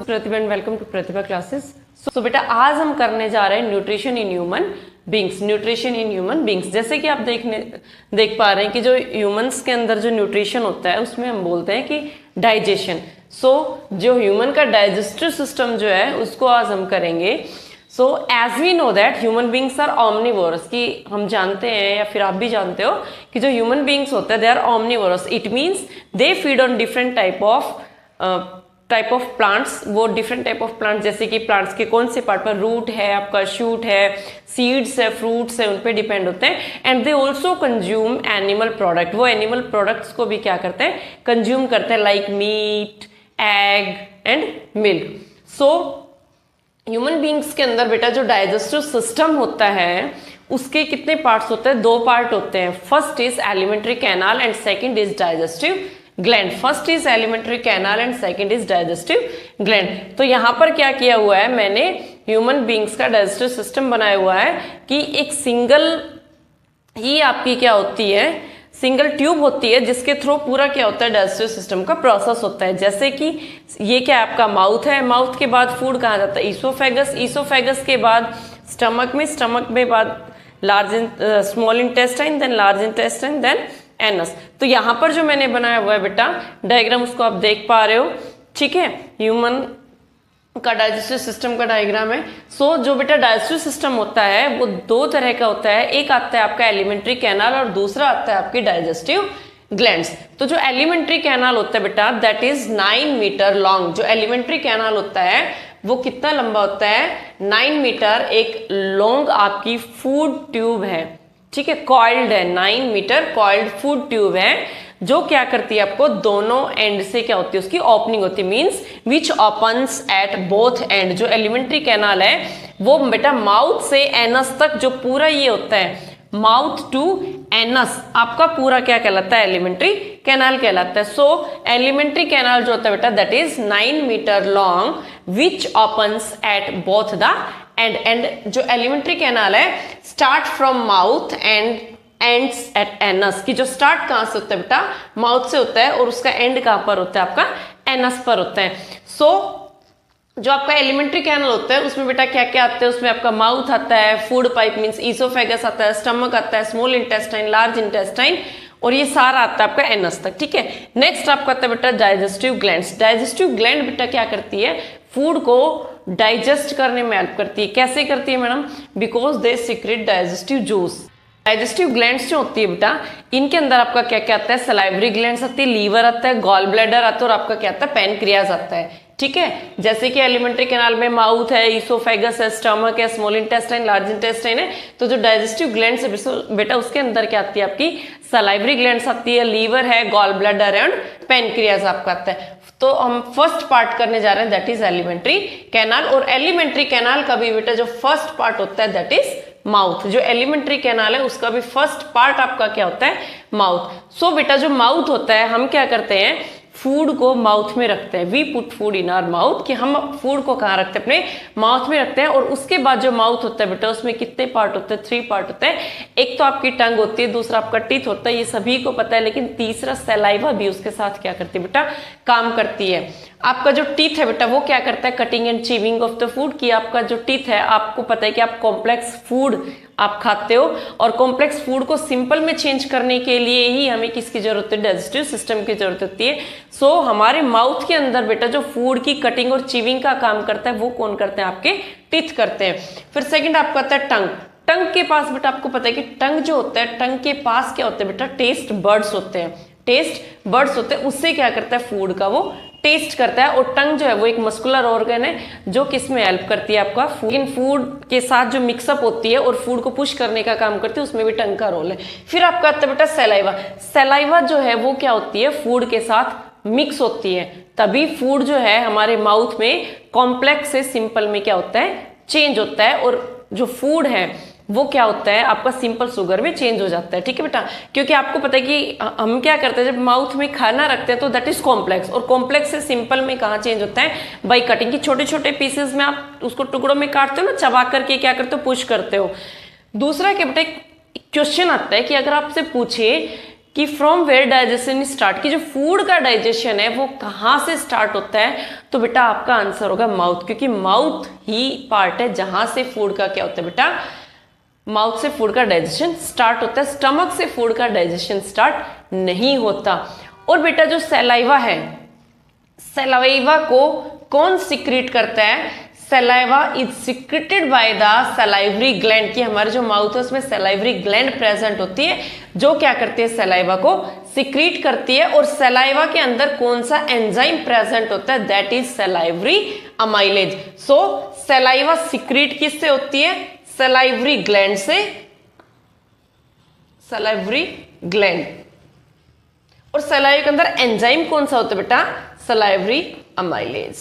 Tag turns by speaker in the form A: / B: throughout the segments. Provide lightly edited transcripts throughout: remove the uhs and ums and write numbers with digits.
A: Pratibha and welcome to Pratibha classes. So बेटा आज हम करने जा रहे हैं nutrition in human beings. Nutrition in human beings, जैसे कि आप देख पा रहे हैं कि जो ह्यूमंस के अंदर जो न्यूट्रिशन होता है उसमें हम बोलते हैं कि डाइजेशन। जो ह्यूमन का डाइजेस्टिव सिस्टम जो है उसको आज हम करेंगे। So as we know that human beings are omnivorous, कि हम जानते हैं या फिर आप भी जानते हो कि जो ह्यूमन बींग्स होते हैं they are omnivorous. It means they feed on different type of plants. वो डिफरेंट टाइप ऑफ प्लांट्स, जैसे कि प्लांट्स के कौन से पार्ट पर, रूट है, आपका शूट है, सीड्स है, फ्रूट्स है, उन पे डिपेंड होते हैं। And they also consume animal product. वो एनिमल प्रोडक्ट्स को भी क्या करते हैं, कंज्यूम करते हैं, like meat, egg and milk. So human beings के अंदर बेटा जो डाइजेस्टिव सिस्टम होता है उसके कितने पार्ट्स होते हैं, दो पार्ट होते हैं। First is alimentary canal and second is digestive gland. First is alimentary canal and second is digestive gland. तो यहाँ पर क्या किया हुआ है मैंने, ह्यूमन बींग्स का डाइजेस्टिव सिस्टम बनाया हुआ है कि एक सिंगल ही आपकी क्या होती है, सिंगल ट्यूब होती है जिसके थ्रू पूरा क्या होता है, डाइजेस्टिव सिस्टम का प्रोसेस होता है। जैसे कि ये क्या आपका माउथ है, माउथ के बाद फूड कहाँ जाता है, ईसोफेगस, ईसोफेगस के बाद स्टमक में, स्टमक में बाद small intestine, then large intestine, then anus. तो यहाँ पर जो मैंने बनाया हुआ है बेटा डायग्राम, उसको आप देख पा रहे हो, ठीक है, ह्यूमन का डाइजेस्टिव सिस्टम का डायग्राम है। जो बेटा डाइजेस्टिव सिस्टम होता है वो दो तरह का होता है। एक आता है आपका एलिमेंट्री कैनाल और दूसरा आता है आपकी डाइजेस्टिव ग्लैंड्स। तो जो एलिमेंट्री कैनाल होता है बेटा दैट इज 9 मीटर लॉन्ग। जो एलिमेंट्री कैनाल होता है वो कितना लंबा होता है, 9 मीटर एक लॉन्ग आपकी फूड ट्यूब है, ठीक है, कॉइल्ड है, 9 मीटर कॉइल्ड फूड ट्यूब है जो क्या करती है, आपको दोनों एंड से क्या होती है, उसकी ओपनिंग होती है, means which opens at both and. जो एलिमेंट्री कैनाल है वो बेटा माउथ से एनस तक जो पूरा ये होता है, माउथ टू एनस आपका पूरा क्या कहलाता है, एलिमेंट्री कैनाल कहलाता है। एलिमेंट्री कैनाल जो होता है बेटा that is 9 metre long which opens at both the end जो एलिमेंट्री कैनाल है start from mouth and ends at anus, की जो स्टार्ट कहां से होता है बेटा, माउथ से होता है और उसका एंड कहां पर होता है, आपका एनस पर होता है। जो आपका एलिमेंट्री कैनल होता है उसमें बेटा क्या क्या आता है, उसमें आपका माउथ आता है, फूड पाइप मींस ईसोफेगस आता है, स्टमक आता है, स्मॉल इंटेस्टाइन, लार्ज इंटेस्टाइन, और ये सारा आता है आपका एनस तक, ठीक है। नेक्स्ट आपका आता है बेटा डाइजेस्टिव ग्लैंड्स। डाइजेस्टिव ग्लैंड बेटा क्या करती है, फूड को डाइजेस्ट करने में हेल्प करती है। कैसे करती है madam, because they secret digestive juice. Digestive glands जो होती है बेटा इनके अंदर आपका क्या क्या आता है, सलाइवरी ग्लैंड्स आती है, लीवर आता है, गॉल ब्लैडर आता है और आपका क्या आता है, पैनक्रियाज आता है, ठीक है। जैसे कि एलिमेंट्री कैनाल में माउथ है, ईसोफेगस है, स्टमक है, स्मॉल इंटेस्टाइन, लार्ज इंटेस्टाइन है। तो जो डाइजेस्टिव ग्लैंड्स है बेटा उसके अंदर क्या आती है, आपकी सलाइवरी ग्लैंड्स आती है, लीवर है, गॉल ब्लैडर है, पैनक्रियाज आपका आता है। तो हम फर्स्ट पार्ट करने जा रहे हैं दैट इज एलिमेंट्री कैनाल। और एलिमेंट्री कैनाल का भी बेटा जो फर्स्ट पार्ट होता है दैट इज माउथ। जो एलिमेंट्री कैनाल है उसका भी फर्स्ट पार्ट आपका क्या होता है, माउथ। बेटा जो माउथ होता है हम क्या करते हैं, फूड को माउथ में रखते हैं, we put food in our mouth, कि हम फूड को कहाँ रखते हैं, अपने माउथ में रखते हैं। और उसके बाद जो माउथ होता है बेटा उसमें कितने पार्ट होते हैं, 3 पार्ट होते हैं। एक तो आपकी टंग होती है, दूसरा आपका टीथ होता है, ये सभी को पता है, लेकिन तीसरा सलाइवा भी उसके साथ क्या करती है बेटा, काम करती है। आपका जो टीथ है बेटा वो क्या करता है, cutting and chewing of the food, कि आपका जो टीथ है आपको पता है कि आप कॉम्प्लेक्स फूड आप खाते हो और कॉम्प्लेक्स फूड को सिंपल में चेंज करने के लिए ही हमें किसकी जरूरत है, डाइजेस्टिव सिस्टम की जरूरत होती है। हमारे माउथ के अंदर बेटा जो फूड की कटिंग और चीविंग का काम करता है वो कौन करते हैं, आपके टीथ करते हैं। फिर सेकंड आपका आता है टंग। टंग के पास बेटा आपको पता है कि टंग जो होता है, टंग के पास क्या होते हैं बेटा, टेस्ट बर्ड्स होते हैं, टेस्ट बर्ड्स होते हैं। उससे क्या करता है, फूड का वो टेस्ट करता है। और टंग जो है वो एक मस्कुलर ऑर्गन है जो किस में हेल्प करती है, आपका फूड के साथ जो मिक्सअप होती है और फूड को पुश करने का काम करती है, उसमें भी टंग का रोल है। फिर आपका आता है बेटा सलाइवा। सलाइवा जो है वो क्या होती है, फूड के साथ मिक्स होती है, तभी फूड जो है हमारे माउथ में कॉम्प्लेक्स से सिंपल में क्या होता है, चेंज होता है। और जो फूड है वो क्या होता है, आपका सिंपल शुगर में चेंज हो जाता है, ठीक है बेटा। क्योंकि आपको पता है कि हम क्या करते हैं, जब माउथ में खाना रखते हैं तो दैट इज कॉम्प्लेक्स, और कॉम्प्लेक्स से सिंपल में कहाँ चेंज होता है, बाई कटिंग। की छोटे छोटे पीसेस में आप उसको टुकड़ों में काटते हो ना, चबा करके क्या करते हो, पुश करते हो। दूसरा क्या बेटा क्वेश्चन आता है कि अगर आपसे पूछे कि फ्रॉम वेयर डाइजेशन स्टार्ट, की जो फूड का डाइजेशन है वो कहाँ से स्टार्ट होता है, तो बेटा आपका आंसर होगा माउथ, क्योंकि माउथ ही पार्ट है जहां से फूड का क्या होता है बेटा, माउथ से फूड का डाइजेशन स्टार्ट होता है, स्टमक से फूड का डाइजेशन स्टार्ट नहीं होता। और बेटा जो सलाइवा है, सलाइवा को कौन सिक्रीट करता है, saliva is secreted by the salivary gland, की हमारे जो माउथ है उसमें सलाइवरी ग्लैंड प्रेजेंट होती है जो क्या करती है, सलाइवा को सिक्रीट करती है। और सलाइवा के अंदर कौन सा एंजाइम प्रेजेंट होता है, that is salivary amylase. So saliva secrete किससे होती है, सलाइवरी ग्लैंड से, सलाइवरी ग्लैंड। और सलाइवा के अंदर एंजाइम कौन सा होता है बेटा, सलाइवरी अमाइलेज,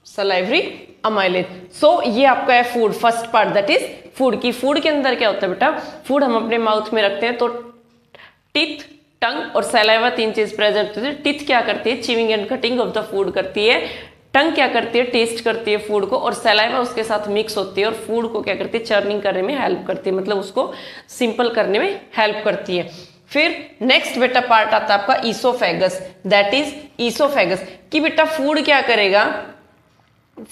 A: सलाइवरी अमाइलेज। सो ये आपका है food, first part that is food. की फूड के अंदर क्या होता है बेटा, फूड हम अपने माउथ में रखते हैं तो टीथ, टंग और सलाइवा तीन चीज प्रेजेंट होती है। टीथ क्या करती है, chewing and cutting of the food करती है, टंग क्या करती है, टेस्ट करती है फूड को, और सलाइवा उसके साथ मिक्स होती है और फूड को क्या करती है, चर्निंग करने में हेल्प करती है, मतलब उसको सिंपल करने में हेल्प करती है। फिर नेक्स्ट बेटा पार्ट आता है आपका ईसोफेगस, दैट इज ईसोफेगस। कि बेटा फूड क्या करेगा,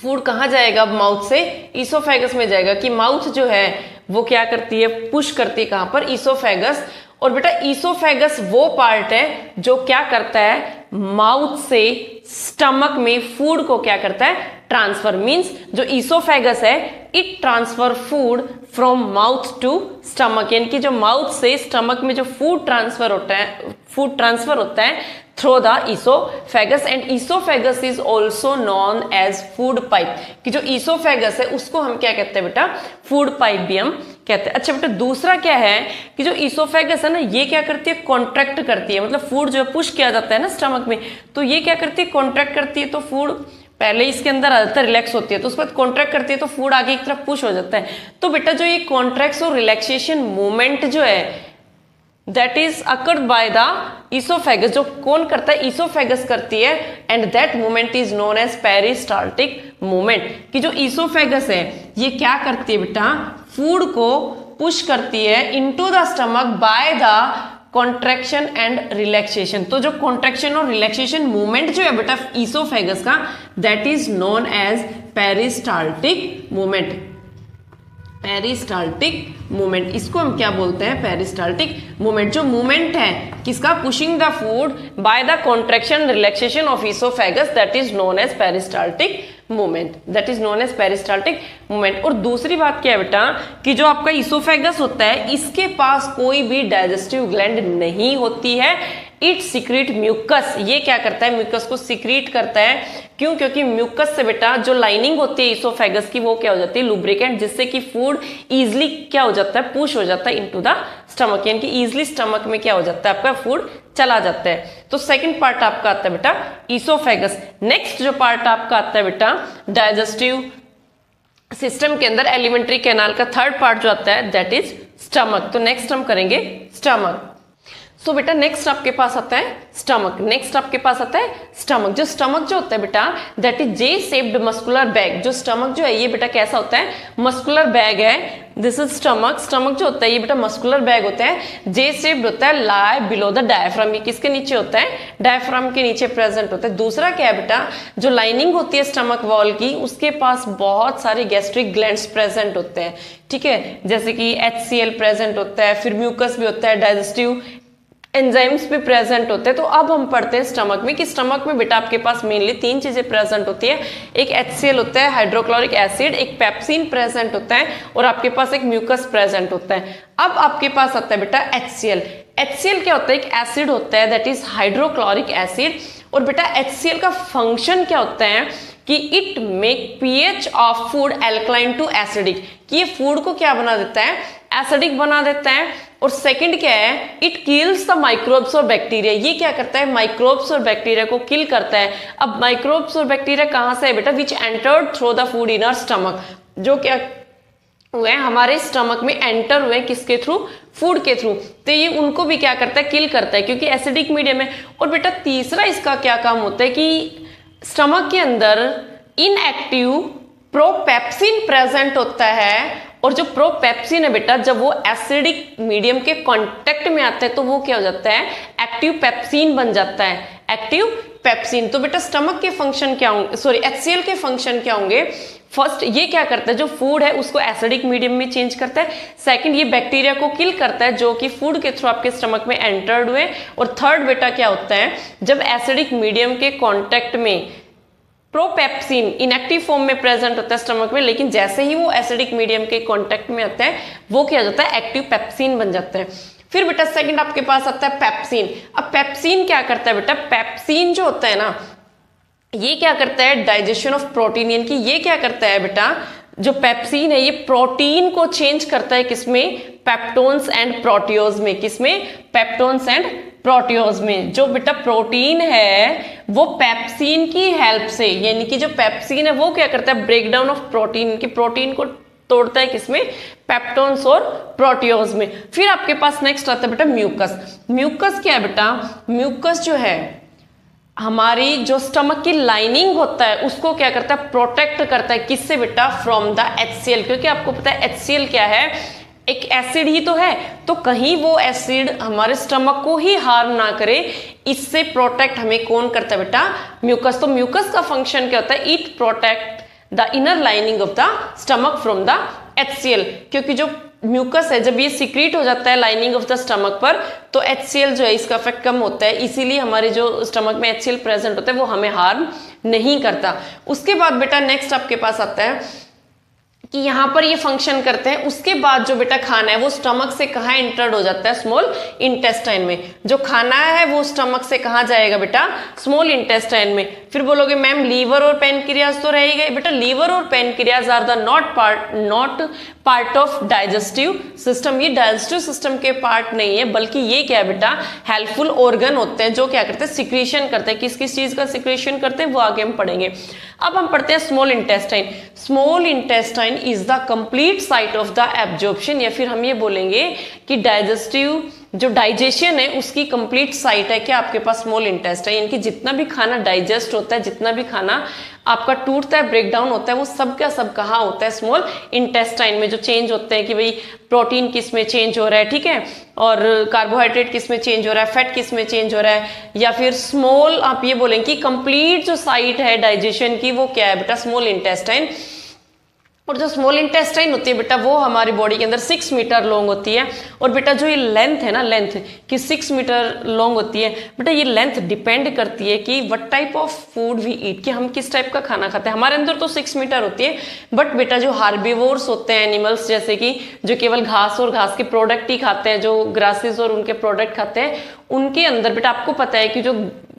A: फूड कहाँ जाएगा, माउथ से ईसोफेगस में जाएगा। कि माउथ जो है वो क्या करती है, पुश करती है कहाँ पर, ईसोफेगस। और बेटा ईसोफेगस वो पार्ट है जो क्या करता है, माउथ से स्टमक में फूड को क्या करता है, ट्रांसफर। मींस जो ईसोफेगस है it transfer food from mouth to stomach, यानी कि जो माउथ से स्टमक में जो फूड ट्रांसफर होता है, फूड ट्रांसफर होता है through the oesophagus. And oesophagus is also known as food pipe. कि जो ईसोफेगस है उसको हम क्या कहते हैं बेटा, फूड पाइप भी हम कहते हैं। अच्छा बेटा दूसरा क्या है कि जो ईसोफेगस है ना ये क्या करती है, कॉन्ट्रैक्ट करती है, मतलब फूड जो है पुश किया जाता है ना स्टमक में, तो ये क्या करती है, कॉन्ट्रैक्ट करती है। तो फूड पहले इसके अंदर आ जाता है, रिलैक्स होती है, तो उसके बाद कॉन्ट्रैक्ट करती है तो फूड आगे की तरफ पुश हो जाता है। तो बेटा जो ये कॉन्ट्रैक्ट और रिलैक्सेशन मूवमेंट जो है that is occurred by the oesophagus, जो कौन करता है, ईसोफेगस करती है। And that movement is known as peristaltic movement. कि जो ईसोफेगस है ये क्या करती है बेटा, फूड को पुश करती है into the stomach bye the contraction and relaxation. तो जो कॉन्ट्रैक्शन और रिलैक्सेशन मूवमेंट जो है बेटा ईसोफेगस का that is known as peristaltic movement, peristaltic movement. इसको हम क्या बोलते हैं, पेरिस्टाल्टिक मूवमेंट। जो मूवमेंट है किसका, pushing the food by the contraction relaxation of oesophagus that is known as peristaltic movement, that is known as peristaltic movement. और दूसरी बात क्या है बेटा कि जो आपका ईसोफेगस होता है इसके पास कोई भी डाइजेस्टिव ग्लैंड नहीं होती है, इट सिक्रीट म्यूकस। ये क्या करता है, म्यूकस को सिक्रीट करता है। क्यों, क्योंकि म्यूकस से बेटा जो लाइनिंग होती है ईसोफेगस की वो क्या हो जाती है, लुब्रिकेंट, जिससे कि फूड इजिली क्या हो जाता है, पुश हो जाता है इनटू द स्टमक, यानी कि इजिली स्टमक में क्या हो जाता है, आपका फूड चला जाता है। तो सेकंड पार्ट आपका आता है बेटा ईसोफेगस। नेक्स्ट जो पार्ट आपका आता है बेटा डाइजेस्टिव सिस्टम के अंदर एलिमेंट्री कैनाल का थर्ड पार्ट जो आता है दैट इज स्टमक। तो नेक्स्ट हम करेंगे स्टमक। सो बेटा नेक्स्ट आपके पास आता है स्टमक, नेक्स्ट आपके पास आता है स्टमक। जो स्टमक जो होता है बेटा that is J shaped muscular bag. जो स्टमक जो है ये बेटा कैसा होता है, मस्कुलर बैग है, दिस इज स्टमक। स्टमक जो होता है ये बेटा मस्कुलर बैग होता है, जे शेप्ड होता है, लाई बिलो द डायफ्राम। ये किसके नीचे होता है, डायफ्राम के नीचे प्रेजेंट होता है। दूसरा क्या है बेटा, जो लाइनिंग होती है स्टमक वॉल की उसके पास बहुत सारे गैस्ट्रिक ग्लैंड्स प्रेजेंट होते हैं, ठीक है, जैसे कि HCl प्रेजेंट होता है, फिर म्यूकस भी होता है, डाइजेस्टिव एंजाइम्स भी प्रेजेंट होते हैं। तो अब हम पढ़ते हैं स्टमक में कि स्टमक में बेटा आपके पास मेनली तीन चीजें प्रेजेंट होती है, एक HCl होता है, हाइड्रोक्लोरिक एसिड, एक पेप्सिन प्रेजेंट होता है और आपके पास एक म्यूकस प्रेजेंट होता है। अब आपके पास आता है बेटा HCl। HCl क्या होता है, एक एसिड होता है दैट इज हाइड्रोक्लोरिक एसिड। और बेटा HCl का फंक्शन क्या होता है कि it make pH of food alkaline to acidic, कि ये फूड को क्या बना देता है, एसिडिक बना देता है। और सेकंड क्या है, इट किल्स द माइक्रोब्स और बैक्टीरिया। ये क्या करता है, माइक्रोब्स और बैक्टीरिया को किल करता है। अब माइक्रोब्स और बैक्टीरिया कहाँ से है बेटा, which entered through the food in our stomach, जो क्या हुए हमारे स्टमक में एंटर हुए किसके थ्रू, फूड के थ्रू। तो ये उनको भी क्या करता है, किल करता है, क्योंकि एसिडिक मीडियम है। और बेटा तीसरा इसका क्या काम होता है कि स्टमक के अंदर इनएक्टिव प्रोपेप्सिन प्रेजेंट होता है और जो प्रोपेप्सिन है बेटा, जब वो एसिडिक मीडियम के कांटेक्ट में आता है तो वो क्या हो जाता है, एक्टिव पेप्सिन बन जाता है, एक्टिव पेप्सिन। तो बेटा स्टमक के फंक्शन क्या होंगे, सॉरी HCl के फंक्शन क्या होंगे? फर्स्ट ये क्या करता है, जो फूड है उसको एसिडिक मीडियम में चेंज करता है। सेकंड ये बैक्टीरिया को किल करता है जो कि फूड के थ्रू आपके स्टमक में एंटर्ड हुए। और थर्ड बेटा क्या होता है, जब एसिडिक मीडियम के कांटेक्ट में प्रोपेप्सिन इनएक्टिव फॉर्म में प्रेजेंट होता है स्टमक में, लेकिन जैसे ही वो एसिडिक मीडियम के कांटेक्ट में आता है वो क्या हो जाता है, एक्टिव पेप्सिन बन जाता है। फिर बेटा सेकंड आपके पास आता है पेप्सिन। अब पेप्सिन क्या करता है बेटा, पेप्सिन जो होता है ना ये क्या करता है, डाइजेशन ऑफ प्रोटीन, यानी कि ये क्या करता है बेटा, जो पेप्सिन है ये प्रोटीन को चेंज करता है किसमें, पेप्टोन्स एंड प्रोटियोज में। किसमें, पेप्टोन्स एंड प्रोटियोज में। जो बेटा प्रोटीन है वो पेप्सिन की हेल्प से, यानी कि जो पेप्सिन है वो क्या करता है, ब्रेक डाउन ऑफ प्रोटीन, की प्रोटीन को तोड़ता है किसमें, पेप्टोन्स और प्रोटियोज में। फिर आपके पास नेक्स्ट आता है बेटा म्यूकस। म्यूकस क्या है बेटा, म्यूकस जो है हमारी जो स्टमक की लाइनिंग होता है उसको क्या करता है, प्रोटेक्ट करता है। किससे बेटा, फ्रॉम द HCl, क्योंकि आपको पता है HCl क्या है, एक एसिड ही तो है, तो कहीं वो एसिड हमारे स्टमक को ही हार्म ना करे, इससे प्रोटेक्ट हमें कौन करता है बेटा, म्यूकस। तो म्यूकस का फंक्शन क्या होता है, it protect the inner lining of the stomach from the HCl। क्योंकि जो म्यूकस है जब ये सीक्रेट हो जाता है लाइनिंग ऑफ द स्टमक पर तो HCl जो है इसका इफेक्ट कम होता है, इसीलिए हमारे जो स्टमक में HCl प्रेजेंट होता है वो हमें हार्म नहीं करता। उसके बाद बेटा नेक्स्ट आपके पास आता है कि यहाँ पर ये फंक्शन करते हैं। उसके बाद जो बेटा खाना है वो स्टमक से कहाँ एंटर्ड हो जाता है, स्मॉल इंटेस्टाइन में। जो खाना है वो स्टमक से कहाँ जाएगा बेटा, स्मॉल इंटेस्टाइन में। फिर बोलोगे मैम लीवर और पैनक्रियाज तो रह ही गए, बेटा लीवर और pancreas are the not part of digestive system. ये डाइजेस्टिव सिस्टम के पार्ट नहीं है, बल्कि ये क्या है बेटा, हेल्पफुल ऑर्गन होते हैं जो क्या करते हैं, सिक्रीशन करते हैं। किस किस चीज का सिक्रीशन करते हैं वो आगे हम पढ़ेंगे। अब हम पढ़ते हैं small intestine. Small intestine is the complete site of the absorption, या फिर हम ये बोलेंगे कि डाइजेस्टिव जो डाइजेशन है उसकी कंप्लीट साइट है क्या आपके पास, स्मॉल इंटेस्टाइन। यानी कि जितना भी खाना डाइजेस्ट होता है, जितना भी खाना आपका टूटता है, ब्रेक डाउन होता है, वो सब का सब कहाँ होता है, स्मॉल इंटेस्टाइन में। जो चेंज होते हैं कि भाई प्रोटीन किस में चेंज हो रहा है, ठीक है, और कार्बोहाइड्रेट किस में चेंज हो रहा है, फैट किस में चेंज हो रहा है, या फिर स्मॉल आप ये बोलेंगे कि कंप्लीट जो साइट है डाइजेशन की वो क्या है बेटा, स्मॉल इंटेस्टाइन। और जो स्मॉल इंटेस्टाइन होती है बेटा वो हमारी बॉडी के अंदर 6 मीटर लॉन्ग होती है। और बेटा जो ये लेंथ है ना, लेंथ कि 6 मीटर लॉन्ग होती है बेटा, ये लेंथ डिपेंड करती है कि what type of food we eat, कि हम किस टाइप का खाना खाते हैं। हमारे अंदर तो 6 मीटर होती है, बट बेटा जो हार्बिवोर्स होते हैं एनिमल्स, जैसे कि जो केवल घास और घास के प्रोडक्ट ही खाते हैं, जो ग्रासेस और उनके प्रोडक्ट खाते हैं, उनके अंदर बेटा आपको पता है कि जो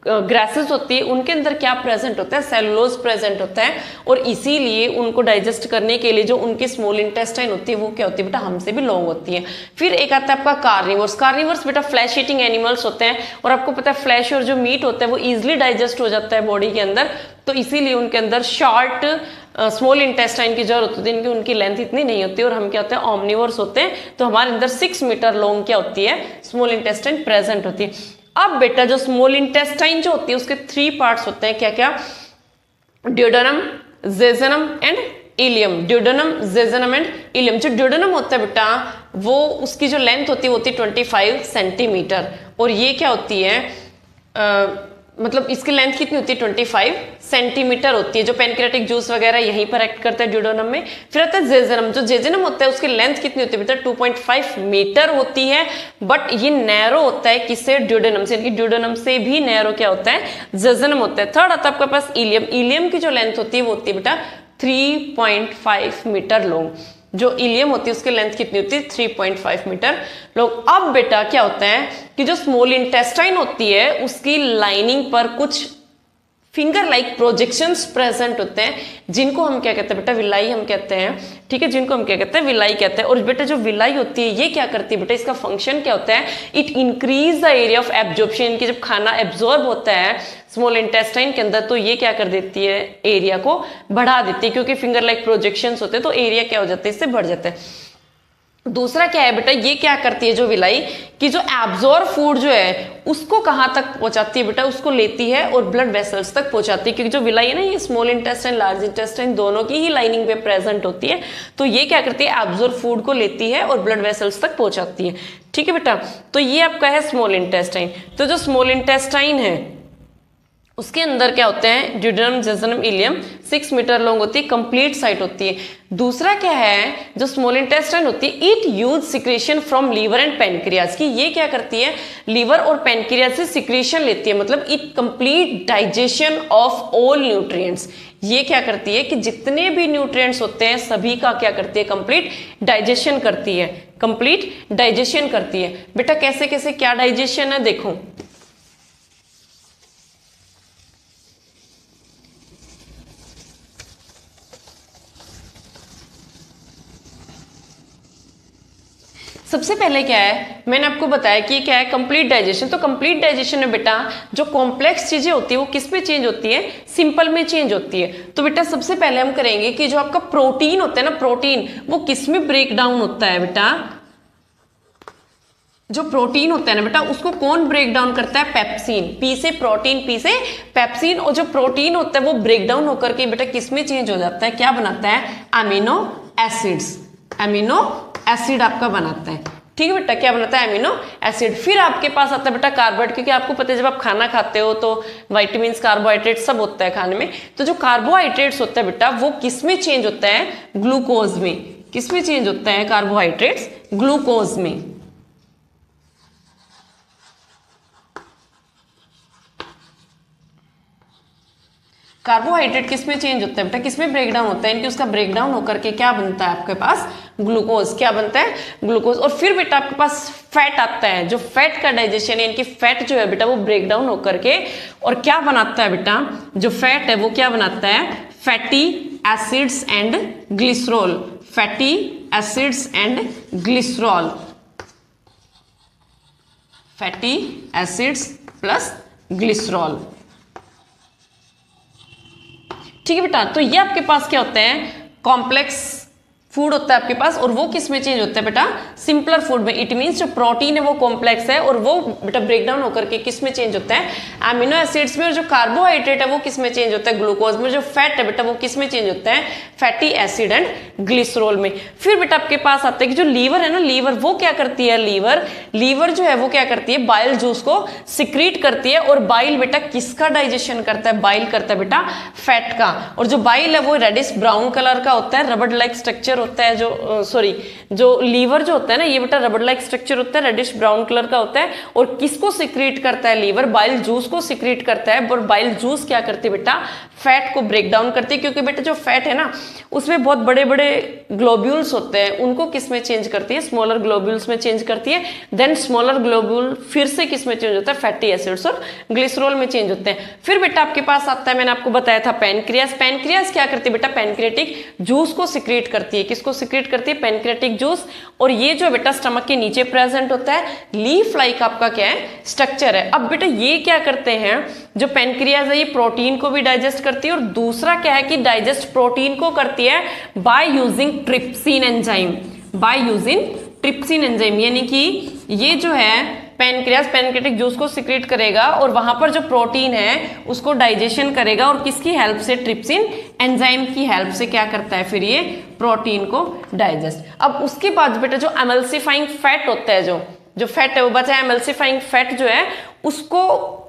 A: ग्रासेस होती है उनके अंदर क्या प्रेजेंट होता है, सेलुलोज प्रेजेंट होता है। और इसीलिए उनको डाइजेस्ट करने के लिए जो उनकी स्मॉल इंटेस्टाइन होती है वो क्या होती है बेटा, हमसे भी लॉन्ग होती है। फिर एक आता है आपका कार्निवर्स। कार्निवर्स बेटा फ्लैश ईटिंग एनिमल्स होते हैं, और आपको पता है फ्लैश और जो मीट होता है वो इजिली डाइजेस्ट हो जाता है बॉडी के अंदर, तो इसीलिए उनके अंदर शॉर्ट स्मॉल इंटेस्टाइन की जरूरत होती है, इनकी उनकी लेंथ इतनी नहीं होती। और हम क्या होते हैं, ऑमनिवर्स होते हैं, तो हमारे अंदर 6 मीटर लॉन्ग क्या होती है, स्मॉल इंटेस्टाइन प्रेजेंट होती है। अब बेटा जो स्मॉल इंटेस्टाइन जो होती है उसके 3 पार्ट्स होते हैं, क्या क्या, duodenum, jejunum and ileum. Duodenum, jejunum and ileum. जो ड्यूडेनम होता है बेटा वो उसकी जो लेंथ होती है वो होती है 25 सेंटीमीटर, और ये क्या होती है मतलब इसकी लेंथ कितनी होती है, 25 सेंटीमीटर होती है। जो पैनक्रियाटिक जूस वगैरह यहीं पर एक्ट करता है ड्यूडेनम में। फिर आता है जेजुनम। जो जेजुनम होता है उसकी लेंथ कितनी होती है बेटा, 2.5 मीटर होती है, बट ये नैरो होता है किससे, ड्यूडेनम से। यानी कि ड्यूडेनम से भी नैरो क्या होता है, जेजुनम होता है। थर्ड आता है आपके पास इलियम। इलियम की जो लेंथ होती है वो होती है बेटा 3.5 मीटर लॉन्ग। जो इलियम होती है उसकी लेंथ कितनी होती है, 3.5 मीटर लॉन्ग। अब बेटा क्या होता है कि जो स्मॉल इंटेस्टाइन होती है उसकी लाइनिंग पर कुछ फिंगर लाइक प्रोजेक्शंस प्रेजेंट होते हैं, जिनको हम क्या कहते हैं बेटा, विलाई हम कहते हैं, ठीक है, जिनको हम क्या कहते हैं, विलाई कहते हैं। और बेटा जो विलाई होती है ये क्या करती है बेटा, इसका फंक्शन क्या होता है, it increase the area of absorption, कि जब खाना एब्जॉर्ब होता है स्मॉल इंटेस्टाइन के अंदर तो ये क्या कर देती है, एरिया को बढ़ा देती है, क्योंकि फिंगर लाइक प्रोजेक्शंस होते हैं तो एरिया क्या हो जाता है, इससे बढ़ जाता है। दूसरा क्या है बेटा, ये क्या करती है जो विलाई कि जो एब्जॉर्ब फूड जो है उसको कहाँ तक पहुंचाती है बेटा, उसको लेती है और ब्लड वेसल्स तक पहुंचाती है, क्योंकि जो विलाई है ना ये स्मॉल इंटेस्टाइन लार्ज इंटेस्टाइन दोनों की ही लाइनिंग पे प्रेजेंट होती है। तो ये क्या करती है, एब्जॉर्ब फूड को लेती है और ब्लड वेसल्स तक पहुंचाती है। ठीक है बेटा, तो ये आपका है स्मॉल इंटेस्टाइन। तो जो स्मॉल इंटेस्टाइन है उसके अंदर क्या होते हैं, duodenum, jejunum, ileum 6 metre long होती है, कंप्लीट साइट होती है। दूसरा क्या है, जो स्मॉल इंटेस्टाइन होती है it use secretion from liver and pancreas, की ये क्या करती है, लीवर और पेनक्रियाज से सिक्रेशन लेती है, मतलब it complete digestion of all nutrients. ये क्या करती है कि जितने भी न्यूट्रिएंट्स होते हैं सभी का क्या करती है, कंप्लीट डाइजेशन करती है, कंप्लीट डाइजेशन करती है। बेटा कैसे कैसे क्या डाइजेशन है देखो, सबसे पहले क्या है, मैंने आपको बताया कि क्या है, कंप्लीट डाइजेशन। तो कंप्लीट डाइजेशन में बेटा जो कॉम्प्लेक्स चीजें होती है वो किस में चेंज होती है, सिंपल में चेंज होती है। तो बेटा सबसे पहले हम करेंगे कि जो आपका प्रोटीन होता है ना, प्रोटीन वो किस में ब्रेक डाउन होता है बेटा, जो प्रोटीन होता है ना बेटा उसको कौन ब्रेक डाउन करता है, पेप्सिन। पी से प्रोटीन, पी से पेप्सिन। और जो प्रोटीन होता है वो ब्रेक डाउन होकर के बेटा किस में चेंज हो जाता है, क्या बनाता है, अमीनो एसिड्स, अमीनो एसिड आपका बनाता है। ठीक है बेटा, क्या बनाता है, अमीनो एसिड। फिर आपके पास आता है बेटा कार्बोहाइड्रेट, क्योंकि आपको पता है जब आप खाना खाते हो तो विटामिन्स, कार्बोहाइड्रेट सब होता है खाने में। तो जो कार्बोहाइड्रेट्स होता है बेटा वो किस में चेंज होता है, ग्लूकोज में। किस में चेंज होता है कार्बोहाइड्रेट्स, ग्लूकोज में। कार्बोहाइड्रेट किस में चेंज होता है बेटा, किस में ब्रेक डाउन होता है, इनकी उसका ब्रेक डाउन होकर के क्या बनता है आपके पास, ग्लूकोज। क्या बनता है, ग्लूकोज। और फिर बेटा आपके पास फैट आता है, जो फैट का डाइजेशन है, इनकी फैट जो है बेटा वो ब्रेक डाउन होकर के और क्या बनाता है बेटा, जो फैट है वो क्या बनाता है, fatty acids and glycerol, fatty acids and glycerol, fatty acids plus glycerol. ठीक है बेटा, तो ये आपके पास क्या होते हैं, कॉम्प्लेक्स फूड होता है आपके पास, और वो किस में चेंज होता है बेटा, सिंपलर फूड में। इट मींस जो प्रोटीन है वो कॉम्प्लेक्स है और वो बेटा ब्रेक डाउन होकर के किस में चेंज होता है, अमीनो एसिड्स में। और जो कार्बोहाइड्रेट है वो किस में चेंज होता है, ग्लूकोज में। जो फैट है बेटा वो किस में चेंज होता है, फैटी एसिड एंड ग्लिसरॉल में। फिर बेटा आपके पास आता है कि जो लीवर है ना, लीवर वो क्या करती है, लीवर जो है वो क्या करती है, बाइल जूस को सिक्रीट करती है। और बाइल बेटा किसका डाइजेशन करता है, बाइल करता है बेटा फैट का। और जो बाइल है वो रेडिश ब्राउन कलर का होता है, रबड़ लाइक स्ट्रक्चर होता है। जो लीवर जो होता है ना ये बेटा रबड़ लाइक स्ट्रक्चर होता है, रेडिश ब्राउन कलर का होता है। और किसको सिक्रीट करता है, लीवर बाइल जूस को सिक्रीट करता है। और बाइल जूस क्या करती है बेटा, फैट को ब्रेक डाउन करती है, क्योंकि बेटा जो फैट है ना उसमें बहुत बड़े बड़े ग्लोब्यूल्स होते हैं, उनको किस में चेंज करती है, स्मॉलर ग्लोब्यूल्स में चेंज करती है। देन स्मॉलर ग्लोब्यूल फिर से किस में चेंज होता है, फैटी एसिड्स और ग्लिसरॉल में चेंज होते हैं। फिर बेटा आपके पास आता है, मैंने आपको बताया था पैनक्रियास। पैनक्रियास क्या करती है बेटा, पैनक्रियाटिक जूस को सिक्रीट करती है। किसको सिक्रीट करती है, पैनक्रियाटिक जूस। और ये जो बेटा स्टमक के नीचे प्रेजेंट होता है, लीफ लाइक आपका क्या है, स्ट्रक्चर है। अब बेटा ये क्या करते हैं, जो पैनक्रियाज है ये प्रोटीन को भी डाइजेस्ट करती है, और दूसरा क्या है कि डाइजेस्ट प्रोटीन को करती है by using trypsin enzyme, by using trypsin enzyme. यानी कि ये जो है पैनक्रियास पैनक्रियाटिक जूस को सिक्रीट करेगा और वहां पर जो प्रोटीन है उसको डाइजेशन करेगा, और किसकी हेल्प से, ट्रिप्सिन एंजाइम की हेल्प से क्या करता है फिर ये प्रोटीन को डाइजेस्ट। अब उसके बाद बेटा जो एमल्सिफाइंग फैट होता है, जो फैट है वो बचा है, एमल्सिफाइंग फैट जो है उसको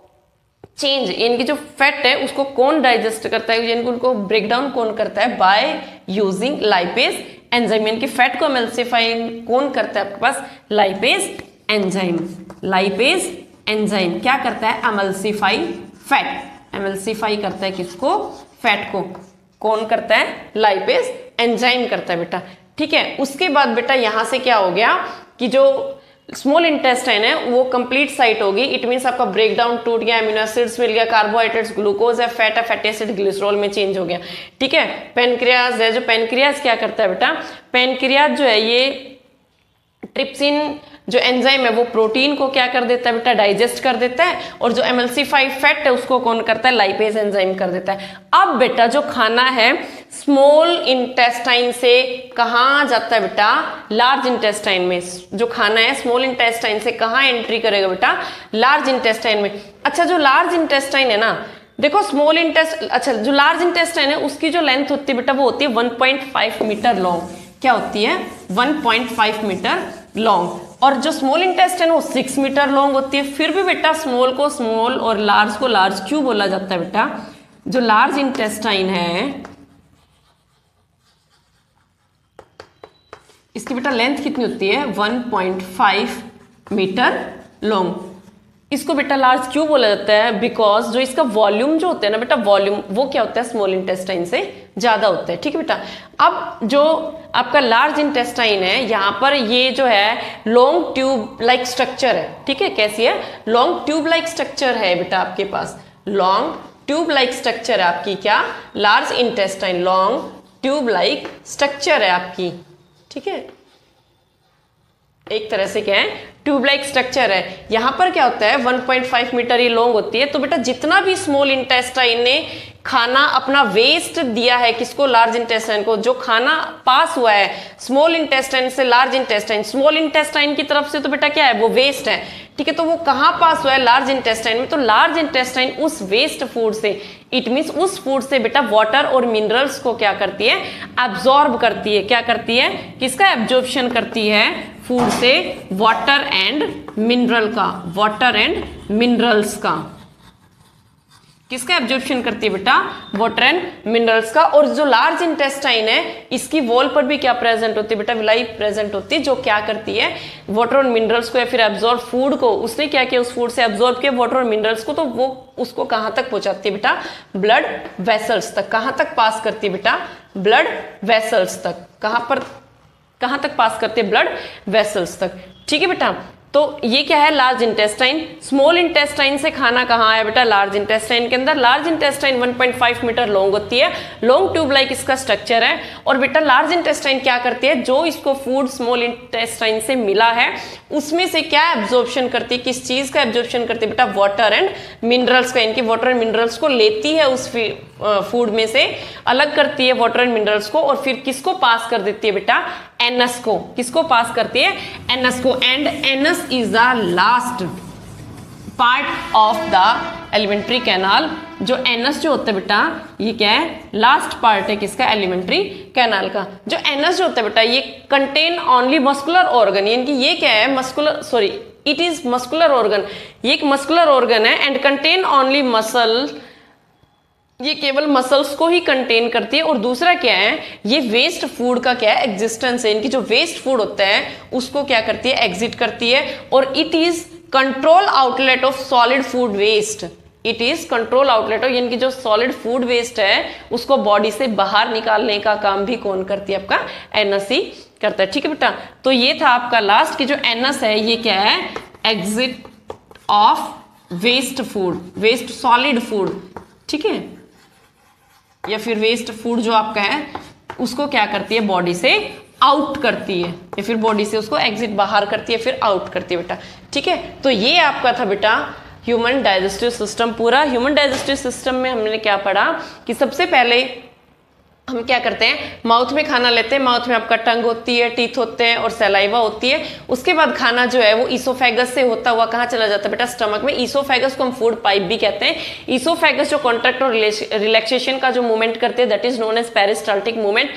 A: चेंज, यानी कि जो फैट है उसको कौन डाइजेस्ट करता है, यानी कि उनको ब्रेक डाउन कौन करता है, बाय यूजिंग लाइपेज एंजाइम। यानी कि फैट को एमल्सिफाइंग कौन करता है आपके पास, लाइपेज एंजाइम। लाइपेज एंजाइम क्या करता है, एमल्सिफाई फैट, एमल्सिफाई करता है किसको, फैट को। कौन करता है, लाइपेज एंजाइम करता है बेटा। ठीक है, उसके बाद बेटा यहां से क्या हो गया कि जो स्मॉल इंटेस्टाइन है वो कंप्लीट साइट होगी। इट मींस आपका ब्रेक डाउन टूट गया, अमीनो एसिड्स मिल गया, कार्बोहाइड्रेट्स, ग्लूकोज है, फैट है, फैटी एसिड ग्लिसरॉल में चेंज हो गया। ठीक है, पेनक्रियाज है, जो पेनक्रियाज क्या करता है बेटा, पेनक्रियाज जो है ये ट्रिप्सिन जो एंजाइम है वो प्रोटीन को क्या कर देता है बेटा, डाइजेस्ट कर देता है, और जो एमल्सिफाइड फैट है उसको कौन करता है, लाइपेज एंजाइम कर देता है। अब बेटा जो खाना है स्मॉल इंटेस्टाइन से कहाँ जाता है बेटा, लार्ज इंटेस्टाइन में। जो खाना है स्मॉल इंटेस्टाइन से कहाँ एंट्री करेगा बेटा, लार्ज इंटेस्टाइन में। अच्छा जो लार्ज इंटेस्टाइन है ना, देखो स्मॉल अच्छा जो लार्ज इंटेस्टाइन है उसकी जो लेंथ होती है बेटा वो होती है 1.5 मीटर लॉन्ग। क्या होती है, 1.5 मीटर लॉन्ग। और जो स्मॉल इंटेस्टाइन वो 6 मीटर लॉन्ग होती है। फिर भी बेटा स्मॉल को स्मॉल और लार्ज को लार्ज क्यों बोला जाता है बेटा, जो लार्ज इंटेस्टाइन है इसकी बेटा लेंथ कितनी होती है, 1.5 मीटर लॉन्ग। इसको बेटा लार्ज क्यों बोला जाता है, बिकॉज जो इसका वॉल्यूम जो होता है ना बेटा, वॉल्यूम वो क्या होता है, स्मॉल इंटेस्टाइन से ज्यादा होता है। ठीक है बेटा, अब जो आपका लार्ज इंटेस्टाइन है यहाँ पर ये जो है लॉन्ग ट्यूब लाइक स्ट्रक्चर है। ठीक है, कैसी है, लॉन्ग ट्यूब लाइक स्ट्रक्चर है बेटा आपके पास, लॉन्ग ट्यूब लाइक स्ट्रक्चर है आपकी क्या, large intestine long tube like structure है आपकी। ठीक है, एक तरह से क्या है, ट्यूब लाइक स्ट्रक्चर है। यहां पर क्या होता है 1.5 मीटर ये लॉन्ग होती है। तो बेटा जितना भी स्मॉल इंटेस्टाइन ने खाना अपना वेस्ट दिया है किसको, लार्ज इंटेस्टाइन को, जो खाना पास हुआ है स्मॉल इंटेस्टाइन से लार्ज इंटेस्टाइन, स्मॉल इंटेस्टाइन की तरफ से तो बेटा क्या है वो वेस्ट है। ठीक है, तो वो कहाँ पास हुआ है, लार्ज इंटेस्टाइन में। तो लार्ज इंटेस्टाइन उस वेस्ट फूड से, इट मीन्स उस फूड से बेटा वाटर और मिनरल्स को क्या करती है, एब्जॉर्ब करती है। क्या करती है, किसका एब्जॉर्प्शन करती है, फूड से वाटर एंड मिनरल का, वाटर एंड मिनरल्स का। किसका एब्जॉर्प्शन करती है बेटा, वाटर एंड मिनरल्स का। और जो लार्ज इंटेस्टाइन है इसकी वॉल पर भी क्या प्रेजेंट होती है बेटा, विलाई प्रेजेंट होती है, जो क्या करती है वाटर और मिनरल्स को या फिर एब्जॉर्ब फूड को, उसने क्या किया उस फूड से एब्जॉर्ब किया वाटर और मिनरल्स को, तो वो उसको कहां तक पहुंचाती है बेटा, ब्लड वेसल्स तक। कहां तक पास करती है बेटा, ब्लड वेसल्स तक। कहां तक पास करते हैं, ब्लड वेसल्स तक। ठीक है बेटा, तो ये क्या है, लार्ज इंटेस्टाइन। स्मॉल इंटेस्टाइन से खाना कहाँ आया बेटा, लार्ज इंटेस्टाइन के अंदर। लार्ज इंटेस्टाइन 1.5 मीटर लॉन्ग होती है, लॉन्ग ट्यूब लाइक इसका स्ट्रक्चर है। और बेटा लार्ज इंटेस्टाइन क्या करती है, जो इसको फूड स्मॉल इंटेस्टाइन से मिला है उसमें से क्या एब्जॉर्प्शन करती है, किस चीज का एब्जॉर्प्शन करती है बेटा, वाटर एंड मिनरल्स का। इनकी वाटर एंड मिनरल्स को लेती है उस फूड में से, अलग करती है वाटर एंड मिनरल्स को, और फिर किसको पास कर देती है बेटा, एनस को। किसको पास करती है, एनस को। And anus is the last part of the alimentary canal. जो एनस जो होता है बेटा ये क्या है, लास्ट पार्ट है किसका, एलिमेंट्री कैनाल का। जो एनस जो होता है बेटा ये कंटेन ओनली मस्कुलर ऑर्गन, यानी कि ये क्या है, muscular, sorry it is muscular organ, ये एक मस्कुलर ऑर्गन है। एंड कंटेन ओनली मसल, ये केवल मसल्स को ही कंटेन करती है। और दूसरा क्या है, ये वेस्ट फूड का क्या है, एग्जिस्टेंस है। इनकी जो वेस्ट फूड होता है उसको क्या करती है, एग्जिट करती है। और it is control outlet of solid food waste. It is control outlet of, यानी कि जो सॉलिड फूड वेस्ट है उसको बॉडी से बाहर निकालने का काम भी कौन करती है, आपका एनस ही करता है। ठीक है बेटा, तो ये था आपका लास्ट की जो एनस है ये क्या है, exit of waste food, waste solid food. ठीक है, या फिर वेस्ट फूड जो आपका है उसको क्या करती है, बॉडी से आउट करती है, या फिर बॉडी से उसको एग्जिट बाहर करती है, फिर आउट करती है बेटा। ठीक है, तो ये आपका था बेटा ह्यूमन डाइजेस्टिव सिस्टम। पूरा ह्यूमन डाइजेस्टिव सिस्टम में हमने क्या पढ़ा कि सबसे पहले हम क्या करते हैं, माउथ में खाना लेते हैं, माउथ में आपका टंग होती है, टीथ होते हैं और सलाइवा होती है। उसके बाद खाना जो है वो ईसोफेगस से होता हुआ कहाँ चला जाता है बेटा, स्टमक में। ईसोफेगस को हम फूड पाइप भी कहते हैं। ईसोफेगस जो कॉन्ट्रैक्ट और रिलैक्सेशन का जो मूवमेंट करते हैं that is known as peristaltic movement.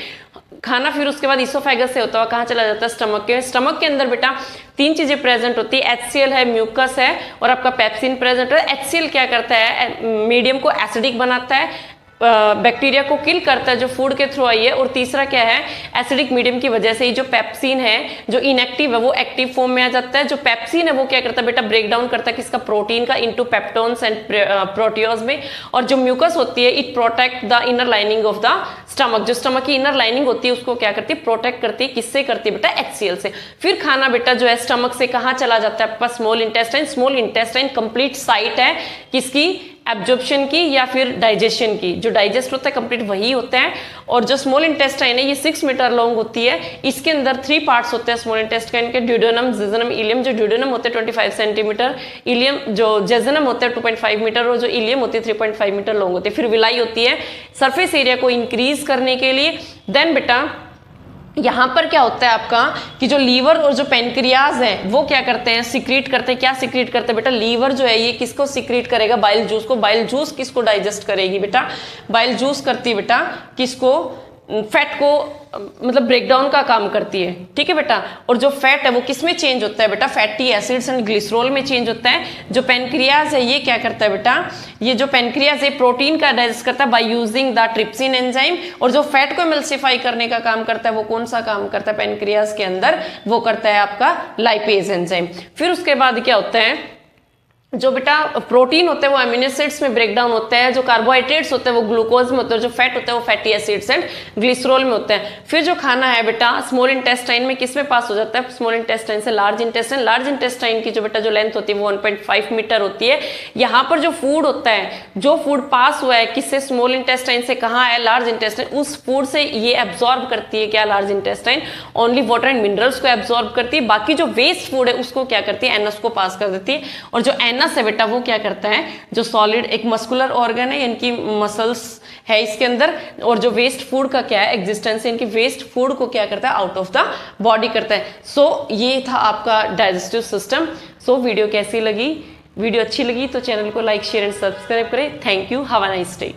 A: खाना फिर उसके बाद ईसोफेगस से होता हुआ कहाँ चला जाता है, स्टमक के। स्टमक के अंदर बेटा 3 चीजें प्रेजेंट होती है, HCl है, म्यूकस है और आपका पेप्सिन प्रेजेंट है। HCl क्या करता है, मीडियम को एसिडिक बनाता है, बैक्टीरिया को किल करता है जो फूड के थ्रू आई है। और तीसरा क्या है, एसिडिक मीडियम की वजह से ही जो पेप्सिन है जो इनएक्टिव है वो एक्टिव फॉर्म में आ जाता है। जो पेप्सिन है वो क्या करता है बेटा, ब्रेक डाउन करता है किसका, प्रोटीन का, इनटू पेप्टोन्स एंड प्रोटियोज में। और जो म्यूकस होती है it protect the inner lining of the stomach. जो स्टमक की इनर लाइनिंग होती है उसको क्या करती है, प्रोटेक्ट करती है। किससे करती है बेटा, HCl से। फिर खाना बेटा जो है स्टमक से कहाँ चला जाता है, आपका small intestine. Small intestine complete site है किसकी, एब्जॉर्प्शन की या फिर डाइजेशन की। जो डाइजेस्ट होता है कंप्लीट वही होता है। और जो स्मॉल इंटेस्टाइन है ये 6 मीटर लॉन्ग होती है। इसके अंदर 3 पार्ट्स होते हैं स्मॉल इंटेस्टाइन के, ड्यूडेनम, जेजुनम, इलियम। जो ड्यूडेनम होते हैं 25 सेंटीमीटर, इलियम जो जेजुनम होता है 2.5 मीटर और जो इलियम होती है 3.5 मीटर लॉन्ग होती है। फिर विलाई होती है सरफेस एरिया को इंक्रीज करने के लिए। देन बेटा यहाँ पर क्या होता है आपका कि जो लीवर और जो पेनक्रियाज है वो क्या करते हैं, सिक्रीट करते हैं। क्या सिक्रीट करते हैं बेटा, लीवर जो है ये किसको सिक्रीट करेगा, बाइल जूस को। बाइल जूस किसको डाइजेस्ट करेगी बेटा, बाइल जूस करती है बेटा किसको, फैट को, मतलब ब्रेक डाउन का काम करती है, ठीक है बेटा। और जो फैट है वो किस में चेंज होता है बेटा, फैटी एसिड्स एंड ग्लिसरॉल में चेंज होता है। जो पेनक्रियाज है ये क्या करता है बेटा, ये जो पेनक्रियाज है प्रोटीन का डाइजेस्ट करता है by using the trypsin enzyme. और जो फैट को एमल्सिफाई करने का काम करता है वो कौन सा काम करता है पेनक्रियाज के अंदर, वो करता है आपका लाइपेज एंजाइम। फिर उसके बाद क्या होता है, जो बेटा प्रोटीन होते हैं वो अमीनो एसिड्स में ब्रेक डाउन होते हैं, जो कार्बोहाइड्रेट्स होते हैं वो ग्लूकोज में होते हैं, जो फैट होते हैं वो फैटी एसिड्स एंड ग्लिसरॉल में होते हैं। फिर जो खाना है बेटा स्मॉल इंटेस्टाइन में किस में पास हो जाता है, स्मॉल इंटेस्टाइन से लार्ज इंटेस्टाइन। लार्ज इंटेस्टाइन की जो बेटा जो लेंथ होती है वो 1.5 मीटर होती है। यहाँ पर जो फूड होता है, जो फूड पास हुआ है किससे, स्मॉल इंटेस्टाइन से, कहाँ है, लार्ज इंटेस्टाइन, उस फूड से ये एब्जॉर्ब करती है क्या, large intestine only water and minerals को एब्जॉर्ब करती है। बाकी जो वेस्ट फूड है उसको क्या करती है, एनस को पास कर देती है। और जो एनस है बेटा वो क्या करता है, जो सॉलिड एक मस्कुलर ऑर्गन है, इनकी मसल्स है इसके अंदर। और जो वेस्ट फूड का क्या है एग्जिस्टेंस है, इनकी वेस्ट फूड को क्या करता है, आउट ऑफ द बॉडी करता है। सो ये था आपका डाइजेस्टिव सिस्टम। सो वीडियो कैसी लगी, वीडियो अच्छी लगी तो चैनल को लाइक शेयर एंड सब्सक्राइब करें। Thank you, have a nice day.